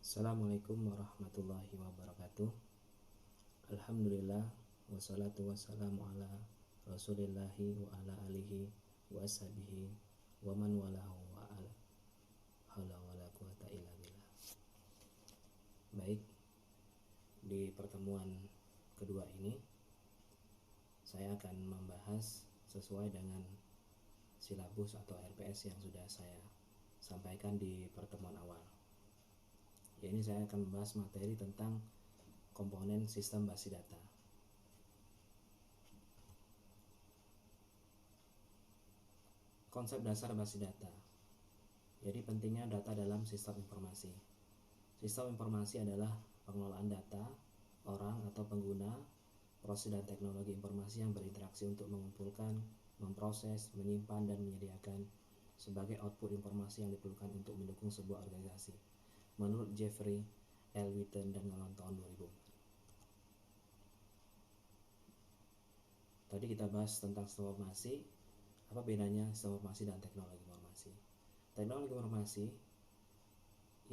Assalamualaikum warahmatullahi wabarakatuh. Alhamdulillah wassalatu wassalamu ala rasulillahi wa ala alihi wa ashabihi wa man walahu wa ala hawla wa la quwata illa billah. Baik, di pertemuan kedua ini saya akan membahas sesuai dengan silabus atau RPS yang sudah saya sampaikan di pertemuan awal. Ini saya akan membahas materi tentang komponen sistem basi data. Konsep dasar basi data. Jadi pentingnya data dalam sistem informasi. Sistem informasi adalah pengelolaan data, orang atau pengguna, proses dan teknologi informasi yang berinteraksi untuk mengumpulkan, memproses, menyimpan, dan menyediakan sebagai output informasi yang diperlukan untuk mendukung sebuah organisasi. Menurut Jeffrey L. Witten dan kawan tahun 2000. Tadi kita bahas tentang sistem informasi. Apa bedanya sistem informasi dan teknologi informasi? Teknologi informasi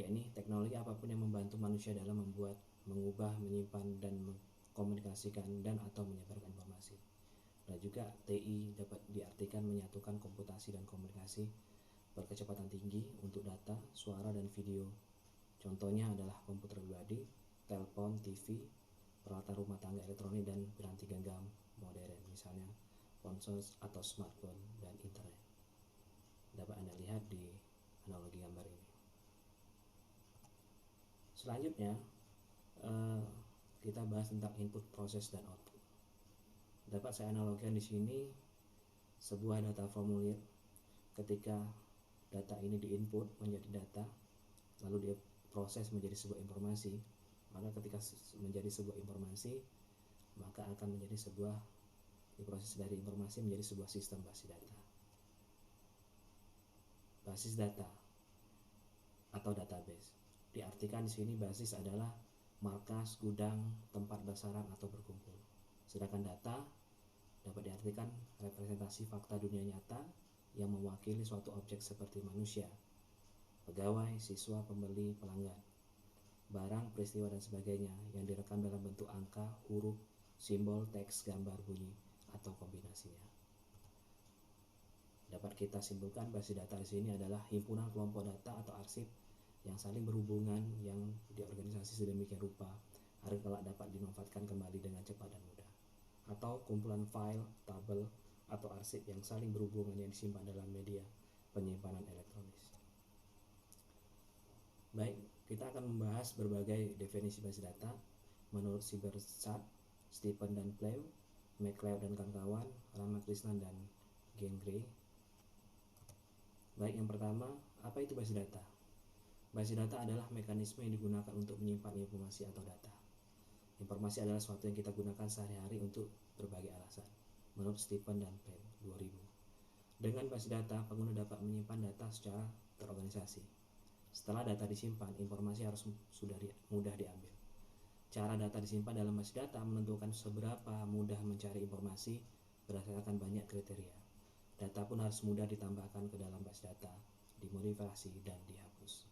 yakni teknologi apapun yang membantu manusia dalam membuat, mengubah, menyimpan, dan mengkomunikasikan dan atau menyebarkan informasi. Dan juga TI dapat diartikan menyatukan komputasi dan komunikasi berkecepatan tinggi untuk data, suara, dan video. Contohnya adalah komputer pribadi, telepon, TV, peralatan rumah tangga elektronik, dan piranti genggam modern, misalnya ponsel atau smartphone dan internet. Dapat Anda lihat di analogi gambar ini. Selanjutnya kita bahas tentang input, proses, dan output. Dapat saya analogikan di sini sebuah data formulir. Ketika data ini diinput menjadi data, lalu dia proses menjadi sebuah informasi, maka ketika menjadi sebuah informasi, maka akan menjadi sebuah diproses dari informasi menjadi sebuah sistem basi data. Basis data atau database diartikan di sini basis adalah markas, gudang, tempat bersarang atau berkumpul. Sedangkan data dapat diartikan representasi fakta dunia nyata yang mewakili suatu objek seperti manusia, pegawai, siswa, pembeli, pelanggan, barang, peristiwa, dan sebagainya yang direkam dalam bentuk angka, huruf, simbol, teks, gambar, bunyi, atau kombinasinya. Dapat kita simpulkan basi data di sini adalah himpunan kelompok data atau arsip yang saling berhubungan yang diorganisasi sedemikian rupa agar kelak dapat dimanfaatkan kembali dengan cepat dan mudah. Atau kumpulan file, tabel, atau arsip yang saling berhubungan yang disimpan dalam media penyimpanan elektronik. Baik, kita akan membahas berbagai definisi basi data menurut Silberschatz, Stephen dan Pleu, McLeod dan kawan-kawan, Ramakrishnan dan Gengray. Baik, yang pertama, apa itu basi data? Basi data adalah mekanisme yang digunakan untuk menyimpan informasi atau data. Informasi adalah sesuatu yang kita gunakan sehari-hari untuk berbagai alasan, menurut Stephen dan Pleu 2000. Dengan basi data, pengguna dapat menyimpan data secara terorganisasi. Setelah data disimpan, informasi harus mudah diambil. Cara data disimpan dalam basi data menentukan seberapa mudah mencari informasi berdasarkan banyak kriteria. Data pun harus mudah ditambahkan ke dalam basi data, dimodifikasi, dan dihapus.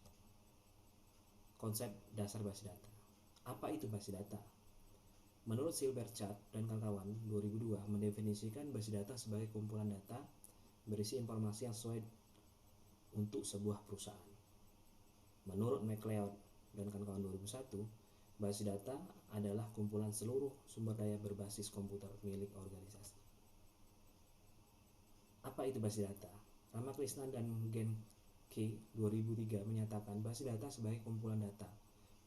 Konsep dasar basi data. Apa itu basi data? Menurut Silberschatz dan kawan-kawan 2002 mendefinisikan basi data sebagai kumpulan data berisi informasi yang sesuai untuk sebuah perusahaan. Menurut McLeod dan kawan-kawan 2001, basi data adalah kumpulan seluruh sumber daya berbasis komputer milik organisasi. Apa itu basi data? Ramakrishnan dan Gengray 2003 menyatakan basi data sebagai kumpulan data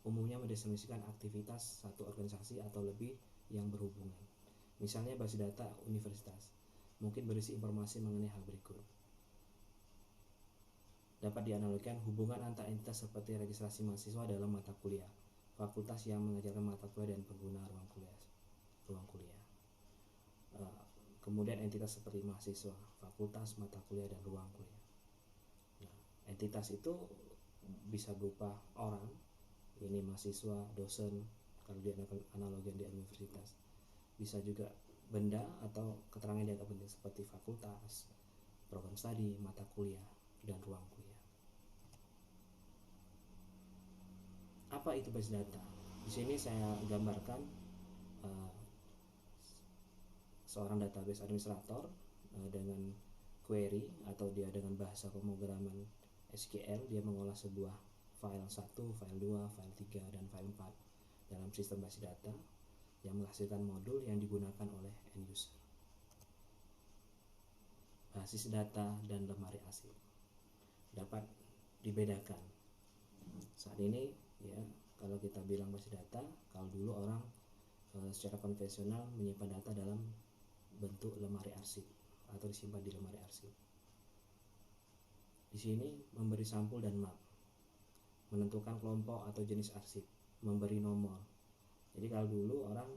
umumnya mendefinisikan aktivitas satu organisasi atau lebih yang berhubungan. Misalnya basi data universitas mungkin berisi informasi mengenai hal berikut. Dapat dianalogikan hubungan antar entitas seperti registrasi mahasiswa dalam mata kuliah, fakultas yang mengajarkan mata kuliah, dan pengguna ruang kuliah. Kemudian entitas seperti mahasiswa, fakultas, mata kuliah, dan ruang kuliah. Nah, entitas itu bisa berupa orang, ini mahasiswa, dosen, kalau di analogi di universitas. Bisa juga benda atau keterangan yang dianggap penting seperti fakultas, program studi, mata kuliah, dan ruang kuliah. Apa itu basis data? Di sini saya gambarkan seorang database administrator dengan query atau dia dengan bahasa pemrograman SQL, dia mengolah sebuah file 1, file 2, file 3, dan file 4 dalam sistem basis data yang menghasilkan modul yang digunakan oleh end user. Basis data dan lemari arsip dapat dibedakan. Saat ini ya, kalau kita bilang basis data, kalau dulu orang secara konvensional menyimpan data dalam bentuk lemari arsip atau disimpan di lemari arsip. Di sini memberi sampul dan map, menentukan kelompok atau jenis arsip, memberi nomor. Jadi kalau dulu orang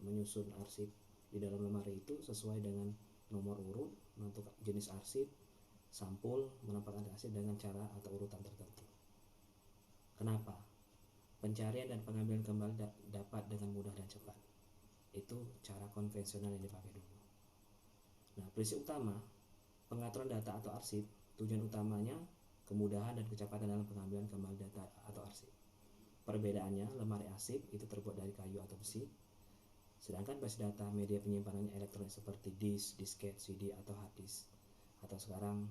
menyusun arsip di dalam lemari itu sesuai dengan nomor urut, menentukan jenis arsip, sampul, menempatkan arsip dengan cara atau urutan tertentu. Kenapa? Pencarian dan pengambilan kembali dapat dengan mudah dan cepat. Itu cara konvensional yang dipakai dulu. Nah, prinsip utama pengaturan data atau arsip, tujuan utamanya kemudahan dan kecepatan dalam pengambilan kembali data atau arsip. Perbedaannya, lemari arsip itu terbuat dari kayu atau besi, sedangkan basis data media penyimpanannya elektronik seperti disk, disket, CD, atau hard disk, atau sekarang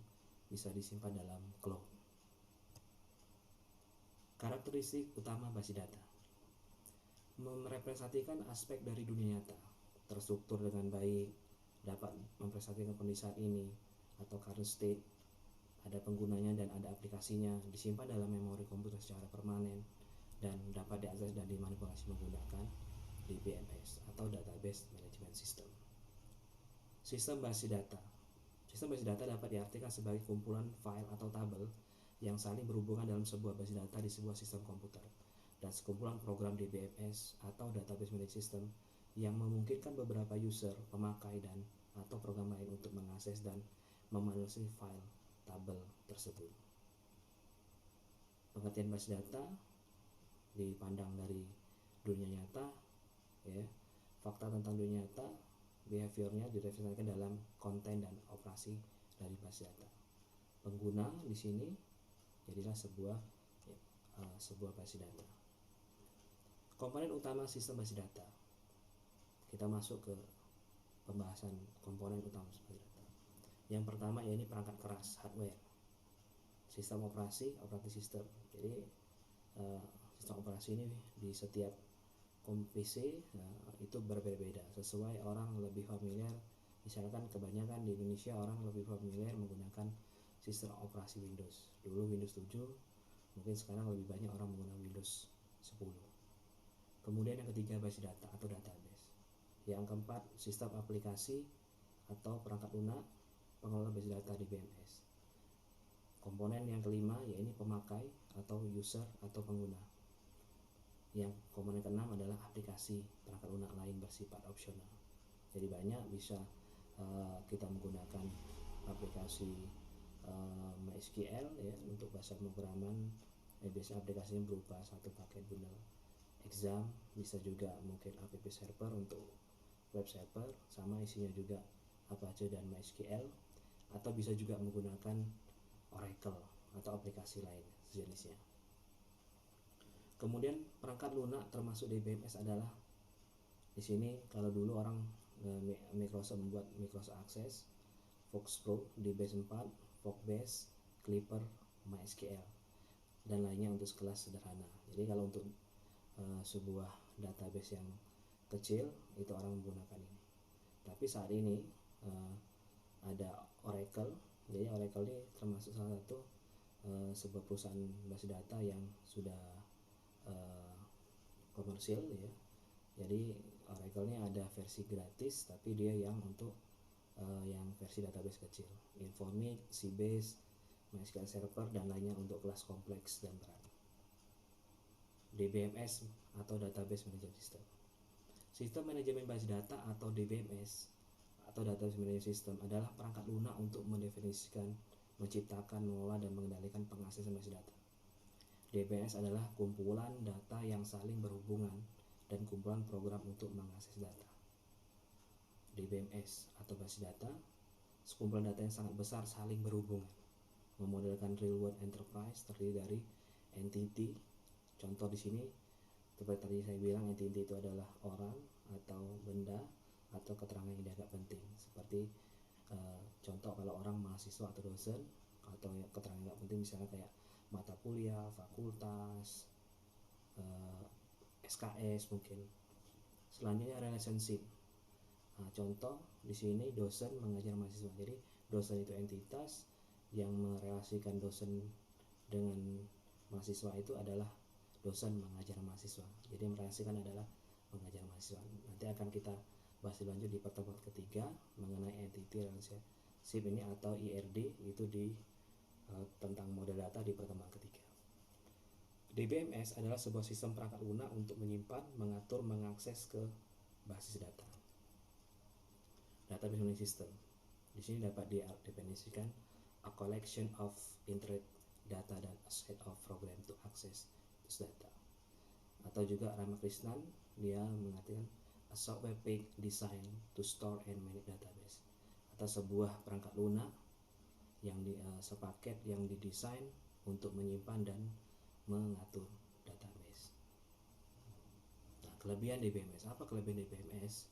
bisa disimpan dalam cloud. Karakteristik utama basis data: merepresentasikan aspek dari dunia nyata, terstruktur dengan baik, dapat mempresentasikan kondisi saat ini atau current state, ada penggunanya dan ada aplikasinya, disimpan dalam memori komputer secara permanen, dan dapat diakses dan dimanipulasi menggunakan DBMS atau Database Management System. Sistem basis data. Sistem basis data dapat diartikan sebagai kumpulan file atau tabel yang saling berhubungan dalam sebuah basis data di sebuah sistem komputer, dan sekumpulan program DBMS atau Database Management System yang memungkinkan beberapa user, pemakai, dan atau program lain untuk mengakses dan memanipulasi file tabel tersebut. Pengertian basis data dipandang dari dunia nyata, ya, fakta tentang dunia nyata, behaviornya direpresentasikan dalam konten dan operasi dari basis data. Pengguna di sini jadilah sebuah basis data. Komponen utama sistem basis data. Kita masuk ke pembahasan komponen utama basis data. Yang pertama yaitu perangkat keras, hardware. Sistem operasi, operating system. Jadi sistem operasi ini di setiap PC itu berbeda-beda sesuai orang lebih familiar. Misalkan kebanyakan di Indonesia orang lebih familiar menggunakan sistem operasi Windows. Dulu Windows 7, mungkin sekarang lebih banyak orang menggunakan Windows 10. Kemudian yang ketiga basis data atau database. Yang keempat sistem aplikasi atau perangkat lunak pengelola basis data di BMS. Komponen yang kelima yaitu pemakai atau user atau pengguna. Yang komponen keenam adalah aplikasi perangkat lunak lain bersifat opsional. Jadi banyak bisa kita menggunakan aplikasi MySQL ya untuk bahasa pemrograman. Biasanya aplikasinya berupa satu paket bundle exam, bisa juga mungkin app server untuk web server, sama isinya juga Apache dan MySQL, atau bisa juga menggunakan Oracle atau aplikasi lain sejenisnya. Kemudian perangkat lunak termasuk DBMS adalah di sini kalau dulu orang Microsoft membuat Microsoft Access, Fox Pro, DBase 4, Foxbase, Clipper, MySQL dan lainnya untuk kelas sederhana. Jadi kalau untuk sebuah database yang kecil itu orang menggunakan ini. Tapi saat ini ada Oracle. Jadi Oracle ini termasuk salah satu sebuah perusahaan basis data yang sudah komersil ya. Jadi Oracle ini ada versi gratis, tapi dia yang untuk yang versi database kecil, Informix, Sybase, MySQL Server dan lainnya untuk kelas kompleks dan berat. DBMS atau Database Management System. Sistem manajemen basis data atau DBMS atau Database Management System adalah perangkat lunak untuk mendefinisikan, menciptakan, mengelola dan mengendalikan pengaksesan basis data. DBMS adalah kumpulan data yang saling berhubungan dan kumpulan program untuk mengakses data. DBMS atau basis data, sekumpulan data yang sangat besar saling berhubungan, memodelkan real world enterprise terdiri dari entity, Contoh di sini seperti tadi saya bilang, entity itu adalah orang atau benda atau keterangan yang dianggap penting. Seperti contoh kalau orang mahasiswa atau dosen, atau keterangan yang penting misalnya kayak mata kuliah, fakultas, SKS mungkin. Selanjutnya relationship. Contoh di sini dosen mengajar mahasiswa. Jadi dosen itu entitas, yang merelasikan dosen dengan mahasiswa itu adalah dosen mengajar mahasiswa. Jadi yang merelasikan adalah mengajar mahasiswa. Nanti akan kita bahas lebih lanjut di pertemuan ketiga mengenai entity relationship ini atau IRD, itu di tentang model data di pertemuan ketiga. DBMS adalah sebuah sistem perangkat lunak untuk menyimpan, mengatur, mengakses ke basis data. Database Management System. Di sini dapat didefinisikan a collection of internet data dan a set of program to access this data. Atau juga Ramakrishnan, dia mengatakan a software page designed to store and manage database, atau sebuah perangkat lunak yang sepaket yang didesain untuk menyimpan dan mengatur database. Nah, kelebihan DBMS. Apa kelebihan DBMS?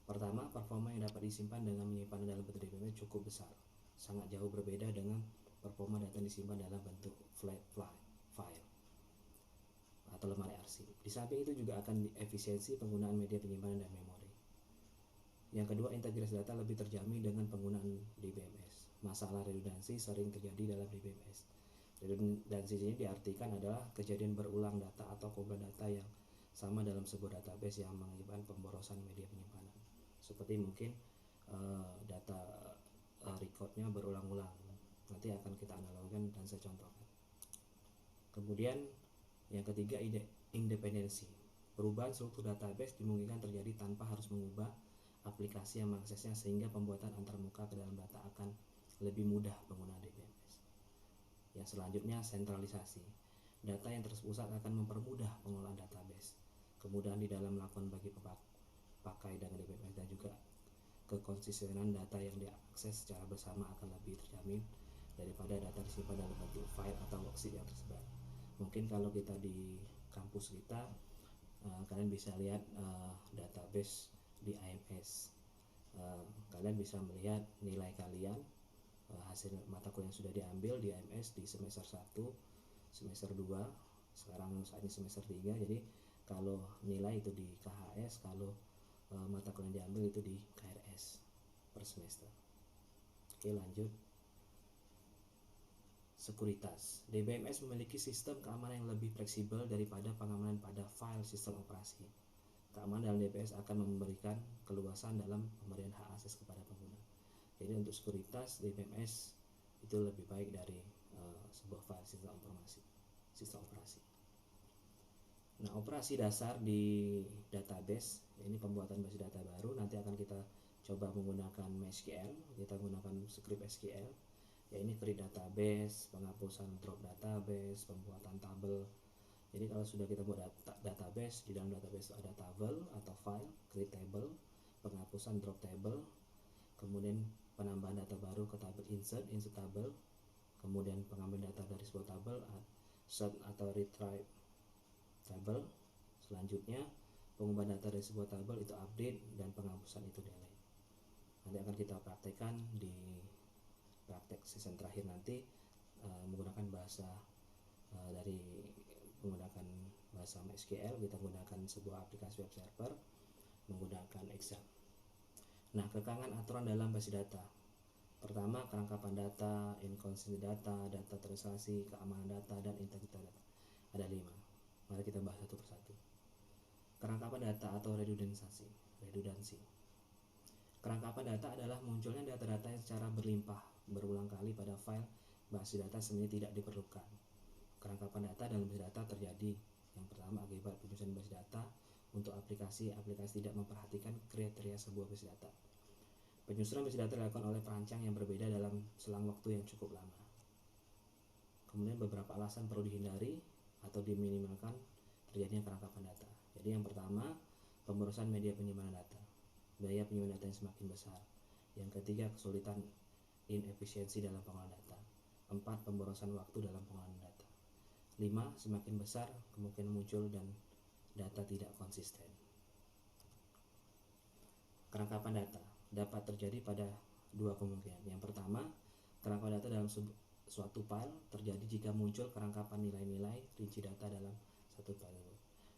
Pertama, performa yang dapat disimpan dengan menyimpan dalam bentuk DBMS cukup besar, sangat jauh berbeda dengan performa data yang disimpan dalam bentuk flat file atau lemari arsip. Di samping itu juga akan efisiensi penggunaan media penyimpanan dan memori. Yang kedua, integrasi data lebih terjamin dengan penggunaan DBMS. Masalah redundansi sering terjadi dalam DBMS. Redundansi ini diartikan adalah kejadian berulang data atau kumpulan data yang sama dalam sebuah database yang mengakibatkan pemborosan media penyimpanan. Seperti mungkin data recordnya berulang-ulang. Nanti akan kita analogikan dan saya contohkan. Kemudian yang ketiga, independensi. Perubahan struktur database dimungkinkan terjadi tanpa harus mengubah aplikasi yang mengaksesnya, sehingga pembuatan antarmuka ke dalam data akan lebih mudah penggunaan DBMS. Yang selanjutnya, sentralisasi. Data yang terpusat akan mempermudah pengelolaan database. Kemudahan di dalam melakukan bagi pakai dengan DBMS dan juga kekonsistenan data yang diakses secara bersama akan lebih terjamin daripada data disimpan dalam bentuk file atau worksheet yang tersebar. Mungkin kalau kita di kampus kita, kalian bisa lihat database di AMS. Kalian bisa melihat nilai kalian, hasil mata kuliah yang sudah diambil di AMS di semester 1, semester 2, sekarang saat ini semester 3. Jadi kalau nilai itu di KHS, kalau mata kuliah yang diambil itu di KRS per semester. Oke, lanjut. Sekuritas. DBMS memiliki sistem keamanan yang lebih fleksibel daripada pengamanan pada file sistem operasi. Keamanan dalam DBMS akan memberikan keluasan dalam pemberian hak akses kepada pengguna. Jadi untuk sekuritas, DBMS itu lebih baik dari sebuah file sistem operasi. Nah, operasi dasar di database, ini pembuatan basis data baru, nanti akan kita coba menggunakan MySQL. Kita menggunakan script SQL, ya ini create database, penghapusan drop database, pembuatan tabel. Jadi kalau sudah kita buat database, di dalam database ada tabel atau file, create table, penghapusan drop table, kemudian penambahan data baru ke tabel, insert table, kemudian pengambilan data dari sebuah tabel, search atau retrieve tabel. Selanjutnya pengubahan data dari sebuah tabel itu update, dan penghapusan itu delete. Nanti akan kita praktekkan di praktek season terakhir nanti, menggunakan bahasa dari menggunakan bahasa MySQL. Kita menggunakan sebuah aplikasi web server menggunakan Excel. Nah, kekangan aturan dalam basis data. Pertama, kerangkapan data, inconsistency data, data transaksi, keamanan data, dan integritas data. Ada 5. Mari kita bahas satu persatu. Kerangkapan data atau redundansi. Kerangkapan data adalah munculnya data-data yang secara berlimpah berulang kali pada file basis data sebenarnya tidak diperlukan. Kerangkapan data dalam basis data terjadi yang pertama akibat penyusunan basis data untuk aplikasi tidak memperhatikan kriteria sebuah basis data. Penyusunan basis data dilakukan oleh perancang yang berbeda dalam selang waktu yang cukup lama. Kemudian beberapa alasan perlu dihindari atau diminimalkan terjadinya kerangkapan data. Jadi yang pertama, pemborosan media penyimpanan data. Biaya penyimpanan data yang semakin besar. Yang ketiga, kesulitan inefisiensi dalam pengolahan data. 4. Pemborosan waktu dalam pengolahan data. 5. Semakin besar kemungkinan muncul dan data tidak konsisten. Kerangkapan data dapat terjadi pada dua kemungkinan. Yang pertama, kerangkapan data dalam suatu file terjadi jika muncul kerangkapan nilai-nilai rinci data dalam satu file.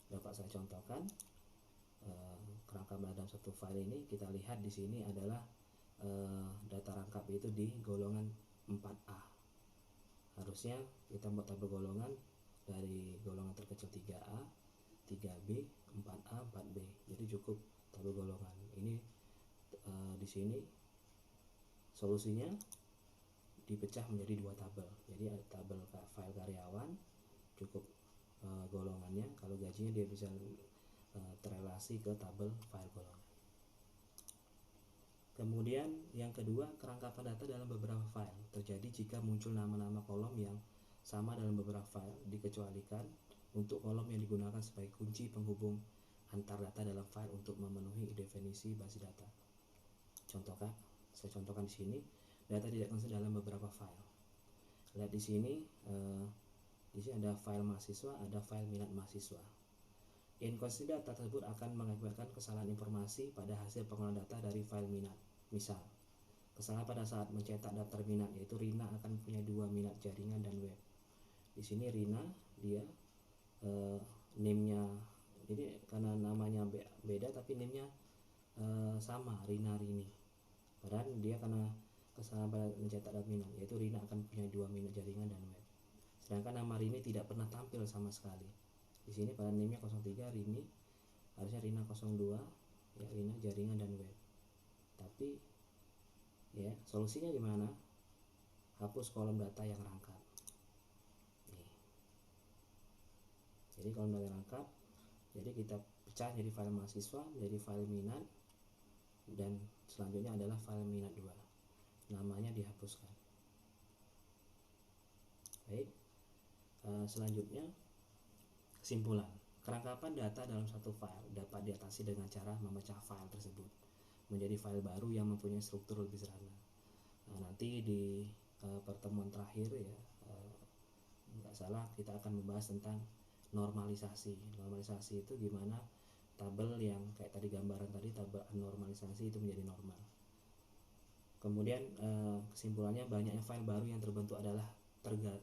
Dapat saya contohkan kerangkapan dalam satu file ini. Kita lihat di sini adalah data rangkap itu di golongan 4A. Harusnya kita buat tabel golongan dari golongan terkecil 3A, 3B, 4A, 4B. Jadi cukup tabel golongan. Ini di sini solusinya dipecah menjadi dua tabel. Jadi ada tabel file karyawan, cukup golongannya. Kalau gajinya dia bisa terrelasi ke tabel file golongan. Kemudian yang kedua, kerangkapan data dalam beberapa file terjadi jika muncul nama-nama kolom yang sama dalam beberapa file, dikecualikan untuk kolom yang digunakan sebagai kunci penghubung antar data dalam file untuk memenuhi definisi basis data. Saya contohkan di sini, data tidak konsisten dalam beberapa file. Lihat di sini ada file mahasiswa, ada file minat mahasiswa. Inkonsisten data tersebut akan mengakibatkan kesalahan informasi pada hasil pengolahan data dari file minat. Misal, kesalahan pada saat mencetak daftar minat, yaitu Rina akan punya dua minat jaringan dan web. Di sini Rina dia name-nya, jadi karena namanya beda tapi name-nya sama, Rina Rini. Padahal dia karena kesalahan pada mencetak daftar minat, yaitu Rina akan punya dua minat jaringan dan web. Sedangkan nama Rini tidak pernah tampil sama sekali. Di sini pada name-nya 03 Rini, harusnya Rina 02 ya, Rina jaringan dan web. Tapi ya, solusinya gimana? Hapus kolom data yang rangkap. Nih. Jadi kolom data yang rangkap, jadi kita pecah jadi file mahasiswa, jadi file minat, dan selanjutnya adalah file minat 2. Namanya dihapuskan. Baik. Selanjutnya kesimpulan. Kerangkapan data dalam satu file dapat diatasi dengan cara memecah file tersebut menjadi file baru yang mempunyai struktur lebih sederhana. Nanti di pertemuan terakhir ya, nggak salah kita akan membahas tentang normalisasi. Normalisasi itu gimana tabel yang kayak tadi gambaran tadi, tabel normalisasi itu menjadi normal. Kemudian kesimpulannya, banyaknya file baru yang terbentuk adalah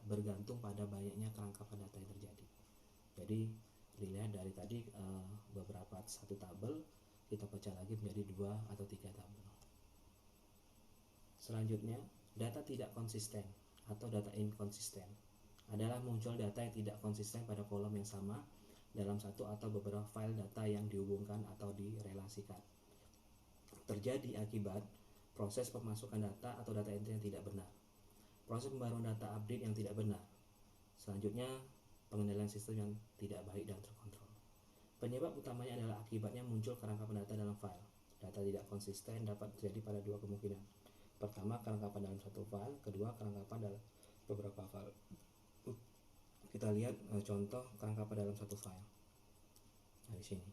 bergantung pada banyaknya kerangkapan data yang terjadi. Jadi dilihat dari tadi beberapa satu tabel, kita pecah lagi menjadi 2 atau 3 tabel. Selanjutnya, data tidak konsisten atau data inkonsisten adalah muncul data yang tidak konsisten pada kolom yang sama dalam satu atau beberapa file data yang dihubungkan atau direlasikan. Terjadi akibat proses pemasukan data atau data entry yang tidak benar, proses pembaruan data update yang tidak benar. Selanjutnya, pengendalian sistem yang tidak baik dan terkontrol. Penyebab utamanya adalah akibatnya muncul kerangkapan data dalam file. Data tidak konsisten dapat terjadi pada dua kemungkinan. Pertama, kerangkapan dalam satu file. Kedua, kerangkapan dalam beberapa file. Kita lihat contoh kerangkapan dalam satu file. Nah, di sini.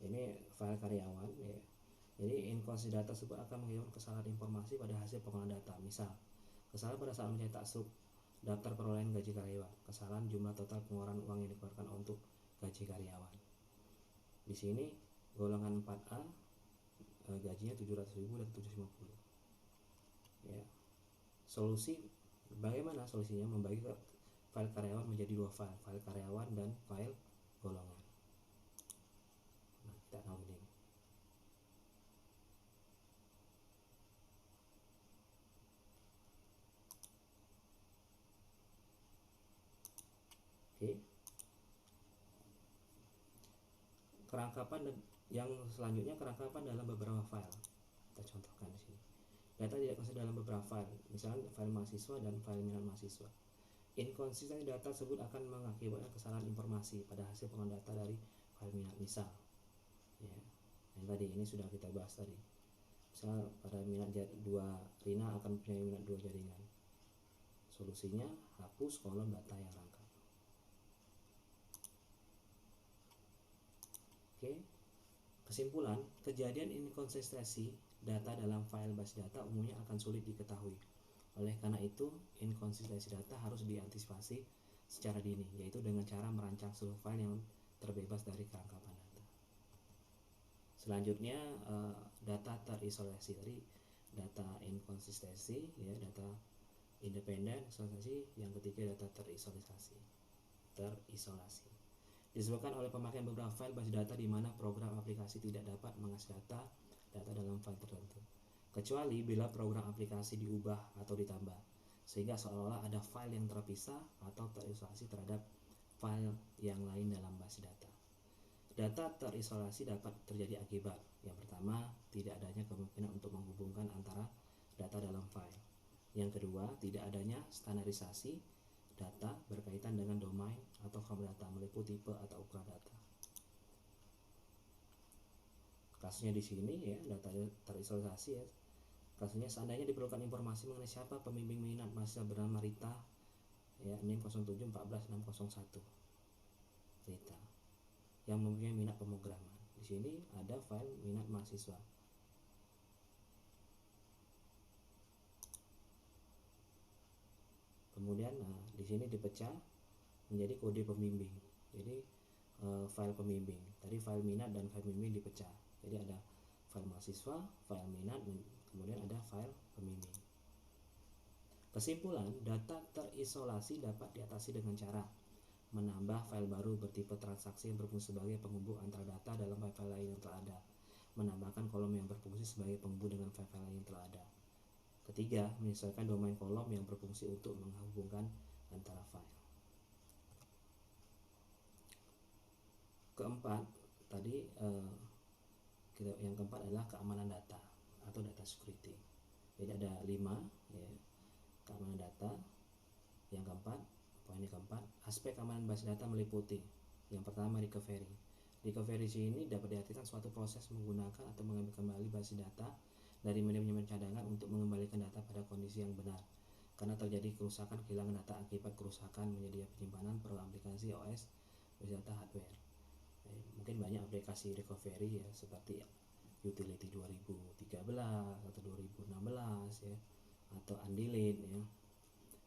Ini file karyawan ya. Jadi inkonsisten data tersebut akan mengakibatkan kesalahan informasi pada hasil pengolahan data. Misal, kesalahan pada saat mencetak daftar perolehan gaji karyawan, kesalahan jumlah total pengeluaran uang yang dikeluarkan untuk gaji karyawan. Di sini golongan 4A gajinya 700.000 dan 750. Ya. Bagaimana solusinya? Membagi file karyawan menjadi dua file, file karyawan dan file golongan. Nah, kita tahu ini. Oke. Kerangkapan yang selanjutnya, kerangkapan dalam beberapa file. Kita contohkan di sini. Data tidak konsisten dalam beberapa file, misalnya file mahasiswa dan file minat mahasiswa. Inkonsistensi data tersebut akan mengakibatkan kesalahan informasi pada hasil pengolahan data dari file minat. Misal, ya, yang tadi ini sudah kita bahas tadi. Misal pada minat 2, Rina akan punya minat 2 jaringan. Solusinya, hapus kolom data yang rangkap. Oke. Kesimpulan, kejadian inkonsistensi data dalam file basis data umumnya akan sulit diketahui. Oleh karena itu, inkonsistensi data harus diantisipasi secara dini, yaitu dengan cara merancang seluruh file yang terbebas dari kerangkapan data. Selanjutnya data terisolasi. Tadi data inkonsistensi, ya, data independen, isolasi. Yang ketiga data terisolasi. Disebabkan oleh pemakaian beberapa file base data di mana program aplikasi tidak dapat mengakses data dalam file tertentu, kecuali bila program aplikasi diubah atau ditambah, sehingga seolah-olah ada file yang terpisah atau terisolasi terhadap file yang lain dalam base data. Data terisolasi dapat terjadi akibat yang pertama, tidak adanya kemungkinan untuk menghubungkan antara data dalam file. Yang kedua, tidak adanya standarisasi data berkaitan dengan domain atau format data, meliputi tipe atau ukuran data. Kasusnya di sini, ya, data terisolasi, ya. Kasusnya seandainya diperlukan informasi mengenai siapa pembimbing minat mahasiswa bernama Rita, ya, NIM 07141601 Rita, yang mempunyai minat pemrograman. Di sini ada file minat mahasiswa. Kemudian di sini dipecah menjadi kode pembimbing. Jadi file pembimbing. Tadi file minat dan file pembimbing dipecah. Jadi ada file mahasiswa, file minat, kemudian ada file pembimbing. Kesimpulan, data terisolasi dapat diatasi dengan cara menambah file baru bertipe transaksi yang berfungsi sebagai penghubung antara data dalam file lain yang telah ada, menambahkan kolom yang berfungsi sebagai penghubung dengan file lain yang telah ada. Ketiga, menyesuaikan domain kolom yang berfungsi untuk menghubungkan antara file. Keempat, tadi yang keempat adalah keamanan data atau data security. Jadi ada 5, ya, keamanan data. Yang keempat, poin keempat, aspek keamanan base data meliputi yang pertama recovery. Recovery ini dapat diartikan suatu proses menggunakan atau mengambil kembali base data dari manajemen cadangan untuk mengembalikan data pada kondisi yang benar karena terjadi kerusakan, kehilangan data akibat kerusakan menyedia penyimpanan, program aplikasi, OS, base data, hardware. Mungkin banyak aplikasi recovery, ya, seperti Utility 2013 atau 2016, ya, atau Undelete, ya.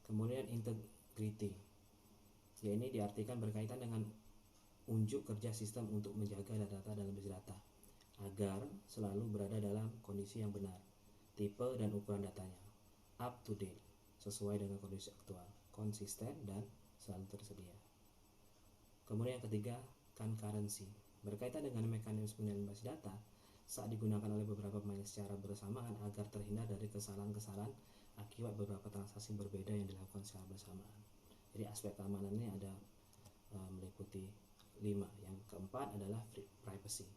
Kemudian integrity, ya, ini diartikan berkaitan dengan unjuk kerja sistem untuk menjaga data dalam base data agar selalu berada dalam kondisi yang benar, tipe dan ukuran datanya up to date, sesuai dengan kondisi aktual, konsisten dan selalu tersedia. Kemudian yang ketiga, concurrency, berkaitan dengan mekanisme dalam base data saat digunakan oleh beberapa pemain secara bersamaan agar terhindar dari kesalahan-kesalahan akibat beberapa transaksi berbeda yang dilakukan secara bersamaan. Jadi aspek keamanannya ada meliputi 5. Yang keempat adalah privacy.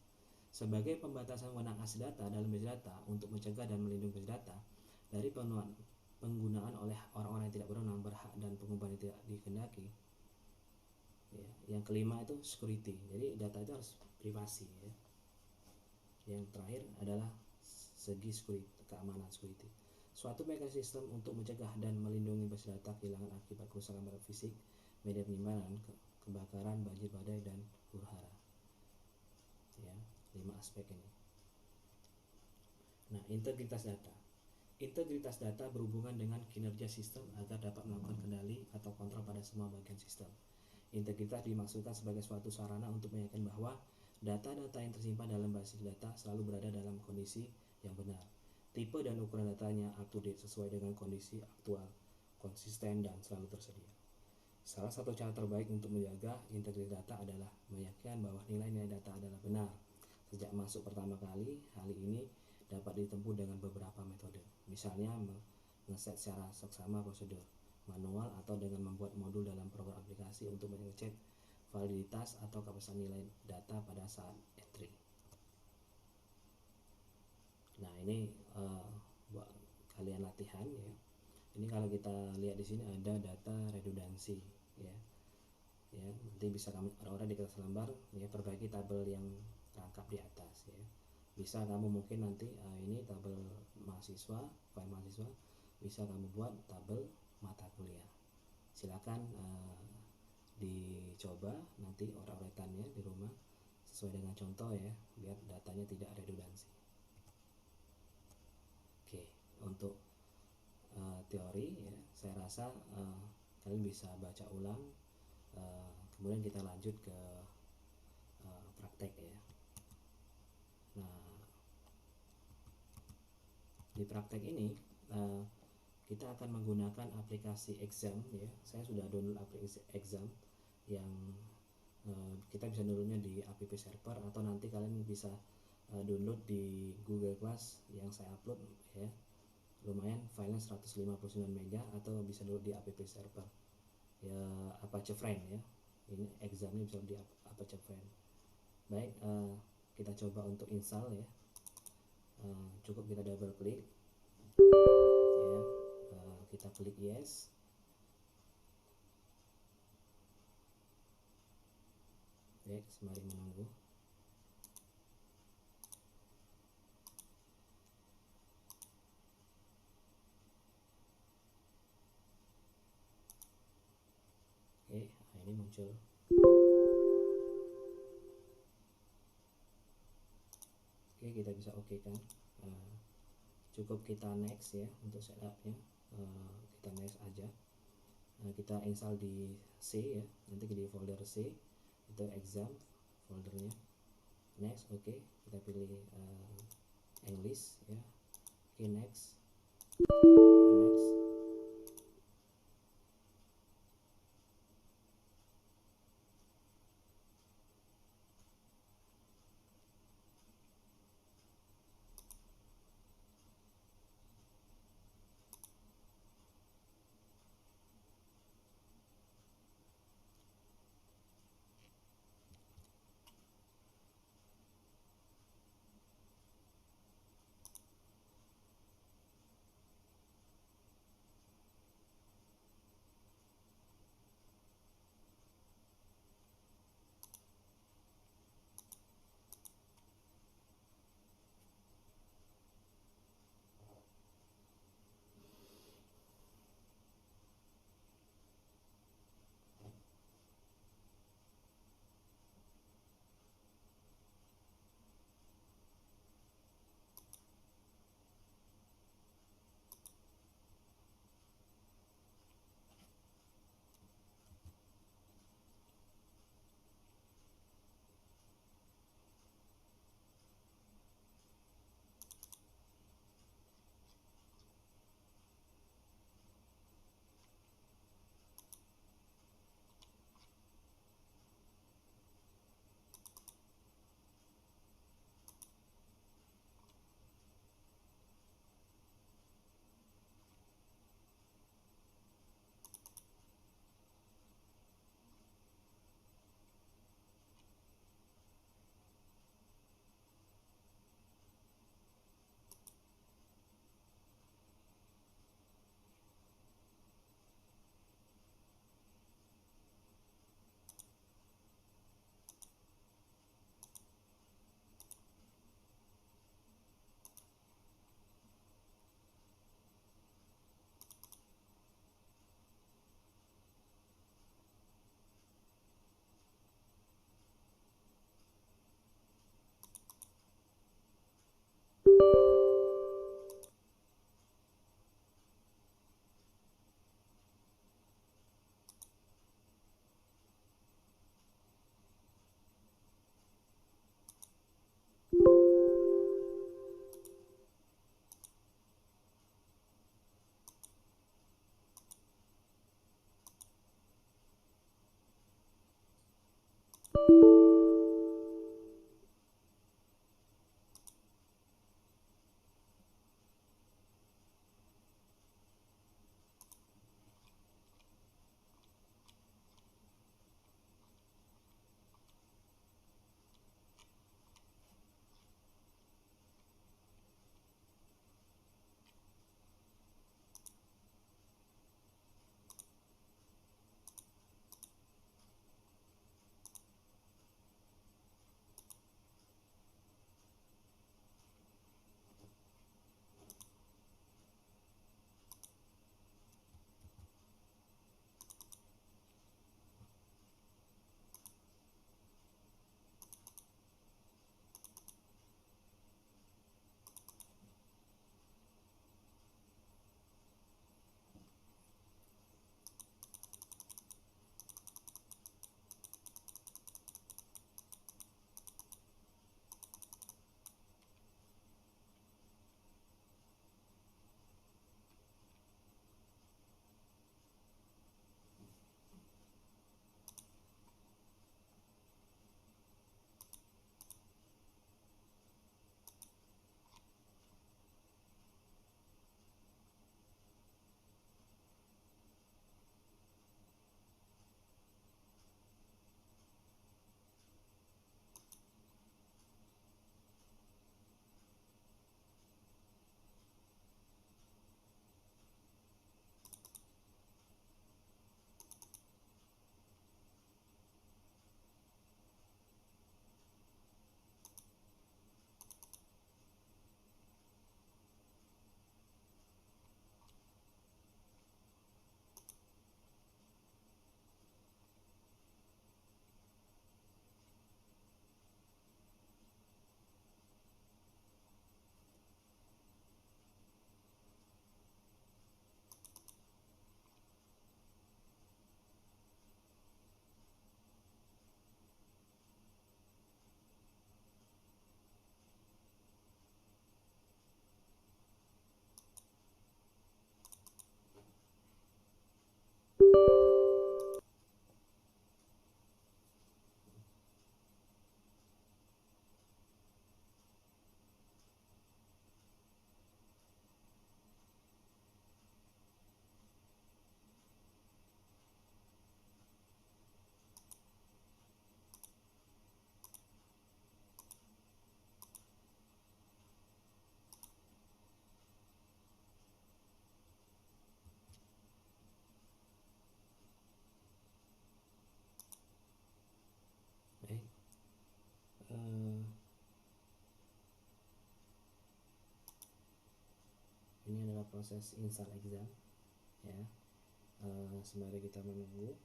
Sebagai pembatasan wewenang akses data dalam base data untuk mencegah dan melindungi base data dari penggunaan oleh orang-orang yang tidak berhak dan pengumpulan yang tidak dikehendaki. Ya, yang kelima itu security. Jadi data itu harus privasi, ya. Yang terakhir adalah segi security, keamanan security. Suatu mekanisme sistem untuk mencegah dan melindungi base data kehilangan akibat kerusakan pada fisik, media penyimpanan, kebakaran, banjir badai, dan huru-hara. Ya, 5 aspek ini. Nah, integritas data. Integritas data berhubungan dengan kinerja sistem agar dapat melakukan kendali atau kontrol pada semua bagian sistem. Integritas dimaksudkan sebagai suatu sarana untuk meyakinkan bahwa data-data yang tersimpan dalam basis data selalu berada dalam kondisi yang benar, tipe dan ukuran datanya up to date sesuai dengan kondisi aktual, konsisten dan selalu tersedia. Salah satu cara terbaik untuk menjaga integritas data adalah meyakinkan bahwa nilai-nilai data adalah benar sejak masuk pertama kali. Hal ini dapat ditempuh dengan beberapa metode, misalnya mengeset secara seksama prosedur manual atau dengan membuat modul dalam program aplikasi untuk mengecek validitas atau kapasitas nilai data pada saat entry. Nah, ini buat kalian latihan, ya. Ini kalau kita lihat di sini ada data redundansi, ya. Ya, nanti bisa kamu orang-orang di kertas lembar, ya, perbaiki tabel yang rangkap di atas, ya. Bisa kamu mungkin nanti ini tabel mahasiswa, file mahasiswa, bisa kamu buat tabel mata kuliah. Silakan dicoba nanti oret-oretannya di rumah sesuai dengan contoh, ya, biar datanya tidak redundansi. Oke, untuk teori, ya, saya rasa kalian bisa baca ulang Kemudian kita lanjut ke praktek ya. Nah, di praktek ini kita akan menggunakan aplikasi Exam ya. Saya sudah download aplikasi Exam yang kita bisa downloadnya di app server, atau nanti kalian bisa download di Google Class yang saya upload ya. Lumayan filenya 159 MB, atau bisa download di app server ya, Apache Friend ya. Ini Examnya bisa di Apache Friend. Baik, kita coba untuk install ya. Cukup kita double klik ya, kita klik yes. Baik, sembari menunggu. Oke, nah ini muncul. Oke, kita bisa oke kan. Cukup kita next ya untuk setupnya. Kita next aja. Kita install di C ya, nanti di folder C itu Exam foldernya. Next, oke, kita pilih English ya. Oke, next. proses install exam ya. Sembari kita menunggu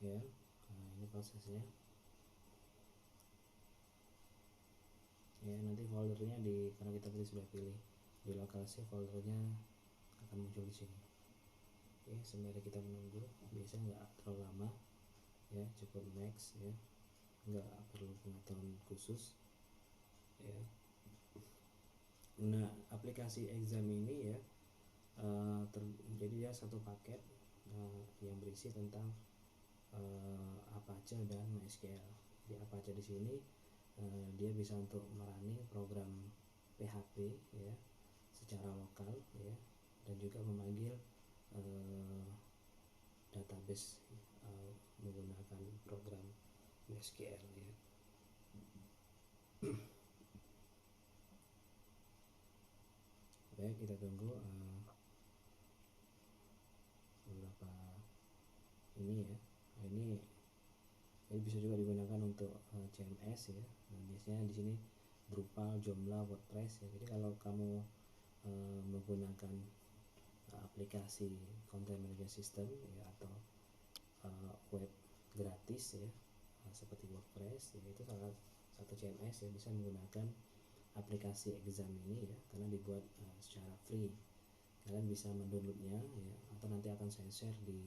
ya. Ini prosesnya ya. Nanti foldernya karena kita sudah pilih di local save, foldernya akan muncul di sini ya. Sembari kita menunggu, biasanya nggak terlalu lama ya, cukup max ya, nggak perlu pengetahuan khusus ya. Nah, aplikasi exam ini ya, jadi dia satu paket yang berisi tentang Apache dan MySQL. Di Apache di sini dia bisa untuk merunning program PHP ya secara lokal ya, dan juga memanggil database menggunakan program MySQL ya. Baik, kita tunggu beberapa ini ya. Ini bisa juga digunakan untuk CMS ya. Nah, biasanya di sini Drupal, Joomla, WordPress ya. Jadi kalau kamu menggunakan aplikasi content management system ya, atau web gratis ya, seperti WordPress ya, itu salah satu CMS ya, bisa menggunakan aplikasi exam ini ya, karena dibuat secara free. Kalian bisa mendownloadnya ya, atau nanti akan saya share di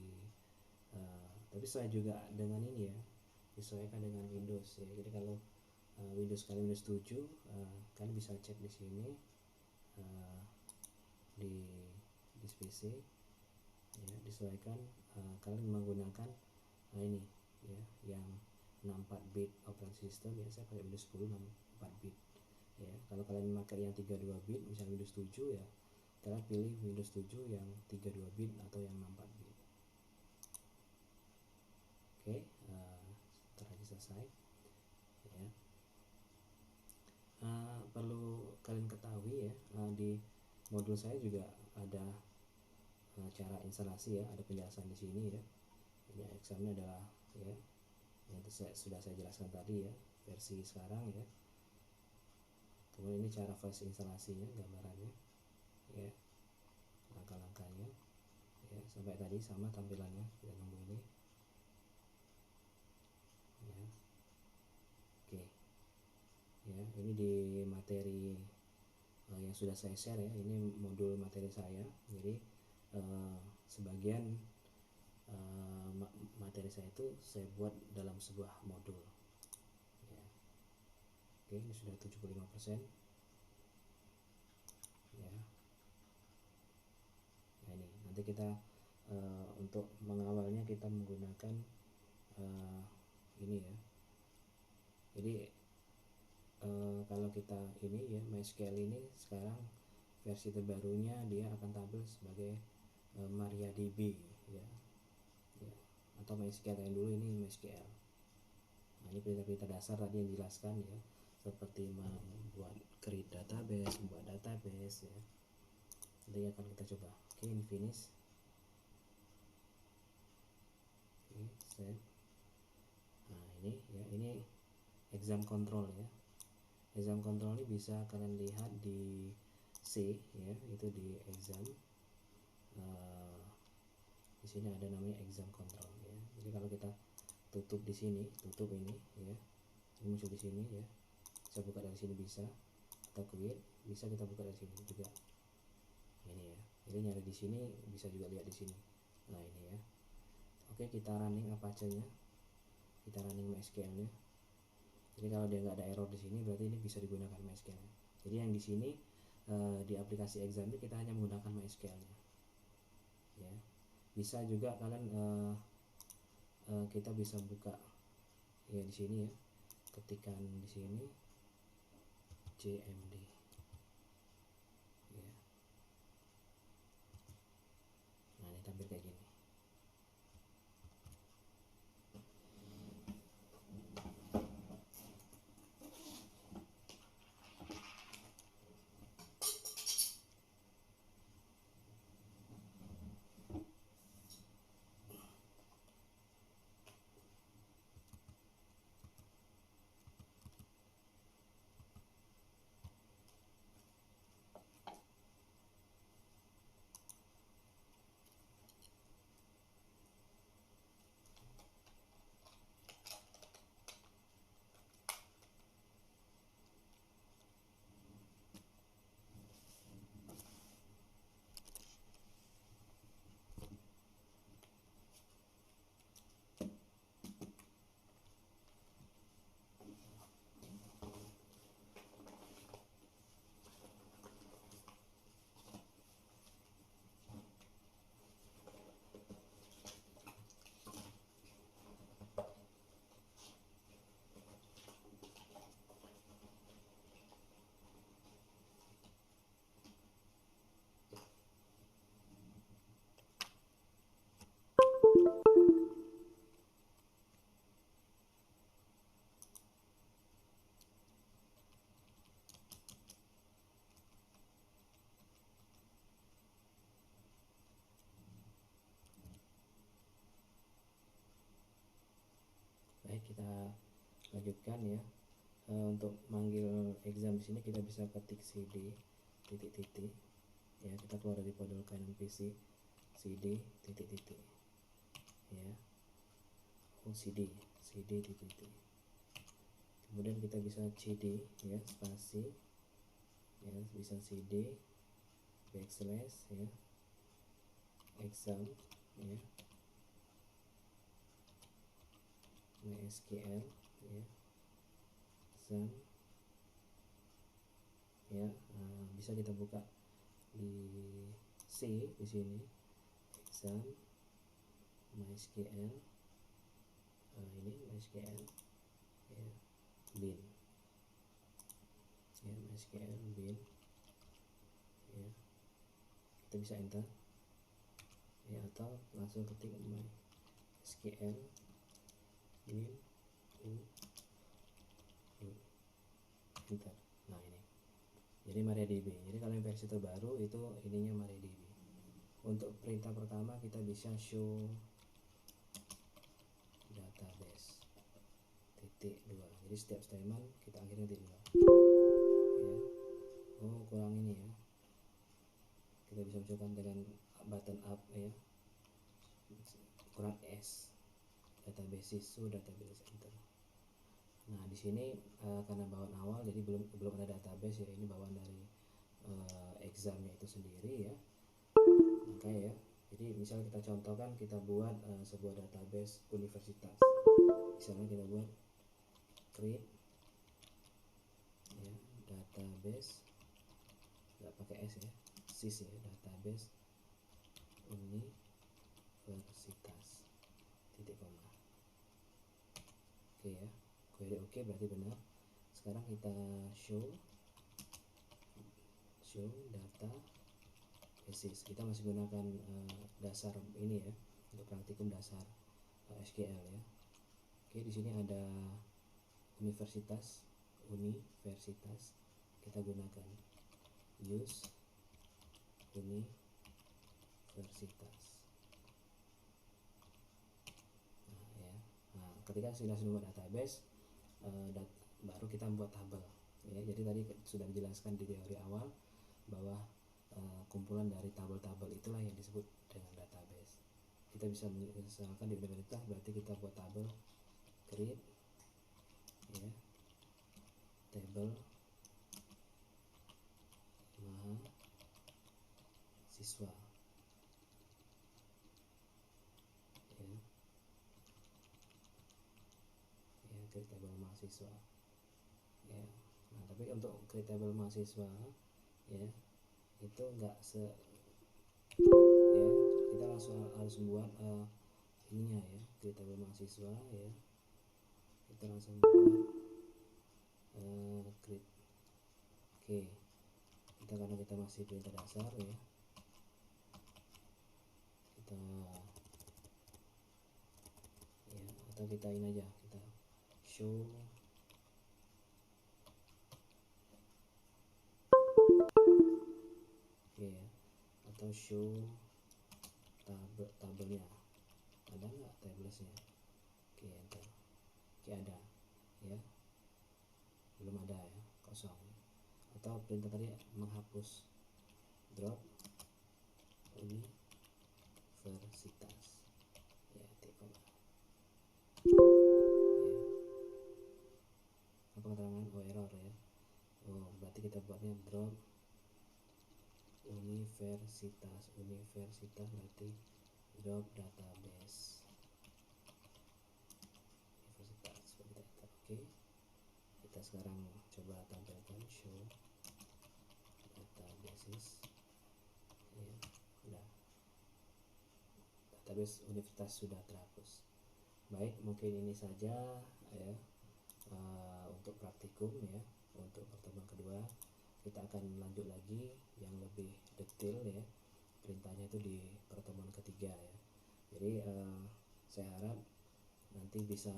tapi saya juga dengan ini ya, disesuaikan dengan Windows ya. Jadi kalau Windows kalian Windows 7, kalian bisa cek di sini di PC ya, disesuaikan kalian menggunakan ini ya, yang 64 bit operating system ya. Saya pakai Windows 10 64 bit ya. Kalau kalian memakai yang 32 bit misalnya Windows 7 ya, kalian pilih Windows 7 yang 32 bit atau yang 64 bit. Oke, setelah selesai ya. Perlu kalian ketahui ya, di modul saya juga ada cara instalasi ya, ada penjelasan di sini ya. Ini examnya adalah ya, yang sudah saya jelaskan tadi ya, versi sekarang ya. Kemudian ini cara flash instalasinya, gambarannya ya, langkah-langkahnya ya. Sampai tadi sama tampilannya, kita nunggu ini ya. Oke ya, ini di materi yang sudah saya share ya, ini modul materi saya. Jadi sebagian materi saya itu saya buat dalam sebuah modul ya. Oke, ini sudah 75% ya. Nah, ini nanti kita untuk mengawalnya kita menggunakan ini ya. Jadi kalau kita ini ya, MySQL ini sekarang versi terbarunya dia akan tampil sebagai MariaDB ya, atau MySQL yang dulu ini MySQL. Nah, ini perintah-perintah dasar tadi yang dijelaskan ya, seperti membuat create database, membuat database ya. Nanti akan kita coba. Oke, ini finish. Oke, save. Nah, ini ya, ini exam control ya. Exam control ini bisa kalian lihat di C ya, itu di exam. Di sini ada namanya exam control ya. Jadi kalau kita tutup di sini, tutup ini ya, ini muncul di sini ya. Bisa buka dari sini bisa, atau create bisa kita buka dari sini juga. Ini ya. Jadi nyari di sini bisa juga lihat di sini. Nah, ini ya. Oke, kita running Apache-nya. Kita running MySQL-nya. Jadi kalau dia nggak ada error di sini, berarti ini bisa digunakan MySQL. Jadi yang di sini di aplikasi exam ini kita hanya menggunakan MySQL-nya. Ya. Bisa juga kalian kita bisa buka ya di sini ya. Ketikkan di sini JMD. Ya. Nah, ini tampil kayak gini. Baik, kita lanjutkan ya. Untuk manggil exam di sini kita bisa ketik cd titik-titik ya, kita keluar dari modul Canon PC, cd titik-titik ya, cd titik-titik, kemudian kita bisa cd ya, spasi ya, bisa cd backslash ya, exam ya, mysql ya, exam ya. Bisa kita buka di C di sini, exam mysql, ini mysql ya, bin ya, mysql bin ya, kita bisa enter ya, atau langsung ketik mysql bin enter. Nah, ini jadi MariaDB. Jadi kalau yang versi terbaru itu ininya MariaDB. Untuk perintah pertama kita bisa show database titik 2. Jadi setiap statement kita akhirnya titik 2 ya. Kurang ini ya, kita bisa mencoba dengan button up ya, kurang S, database isu database enter. Nah, di sini karena bawaan awal jadi belum ada database ya, ini bawaan dari examnya itu sendiri ya. Maka ya, jadi misalnya kita contohkan, kita buat sebuah database universitas. Misalnya kita buat create ya, database nggak pakai S ya, sys ya, database universitas titik koma. Oke ya, query oke berarti benar. Sekarang kita show data basis. Kita masih gunakan dasar ini ya, untuk praktikum dasar SQL ya. Oke, di sini ada universitas, kita gunakan use universitas. Nah, ya. Nah, ketika sudah semua database, baru kita membuat tabel ya. Jadi tadi sudah dijelaskan di teori awal bahwa kumpulan dari tabel-tabel itulah yang disebut dengan database. Kita bisa misalkan di universitas, berarti kita buat tabel create ya, table mahasiswa ya, create table mahasiswa ya. Nah, tapi untuk create table mahasiswa ya, itu enggak ya, kita langsung harus membuat ininya ya, create table mahasiswa ya, kita langsung buat create. Oke, kita karena kita masih perintah dasar ya, kita ya, atau kita ini aja, kita show ya, atau show tabelnya, ada nggak tablesnya? Oke, enter. Oke, ada ya, belum ada ya, kosong. Atau perintah tadi menghapus drop universitas ya, titik koma ya. Apa keterangan? Error ya. Berarti kita buatnya drop universitas berarti drop database universitas seperti itu. Oke, kita sekarang coba tampilkan show databases ya, udah, database universitas sudah terhapus. Baik, mungkin ini saja ya untuk praktikum ya. Untuk pertemuan kedua kita akan lanjut lagi yang lebih detail ya, perintahnya itu di pertemuan ketiga ya. Jadi saya harap nanti bisa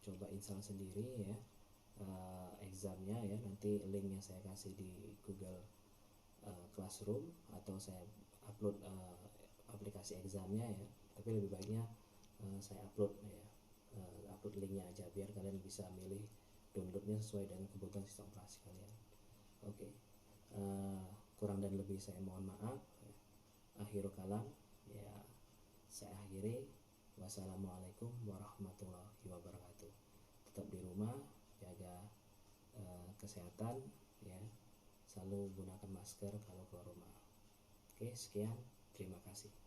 coba install sendiri ya examnya ya. Nanti linknya saya kasih di Google Classroom, atau saya upload aplikasi examnya ya. Tapi lebih baiknya saya upload ya upload linknya aja biar kalian bisa milih downloadnya sesuai dengan kebutuhan sistem operasi kalian. Oke, kurang dan lebih saya mohon maaf. Akhirul kalam, ya saya akhiri. Wassalamualaikum warahmatullahi wabarakatuh. Tetap di rumah, jaga kesehatan ya, selalu gunakan masker kalau keluar rumah. Oke, sekian, terima kasih.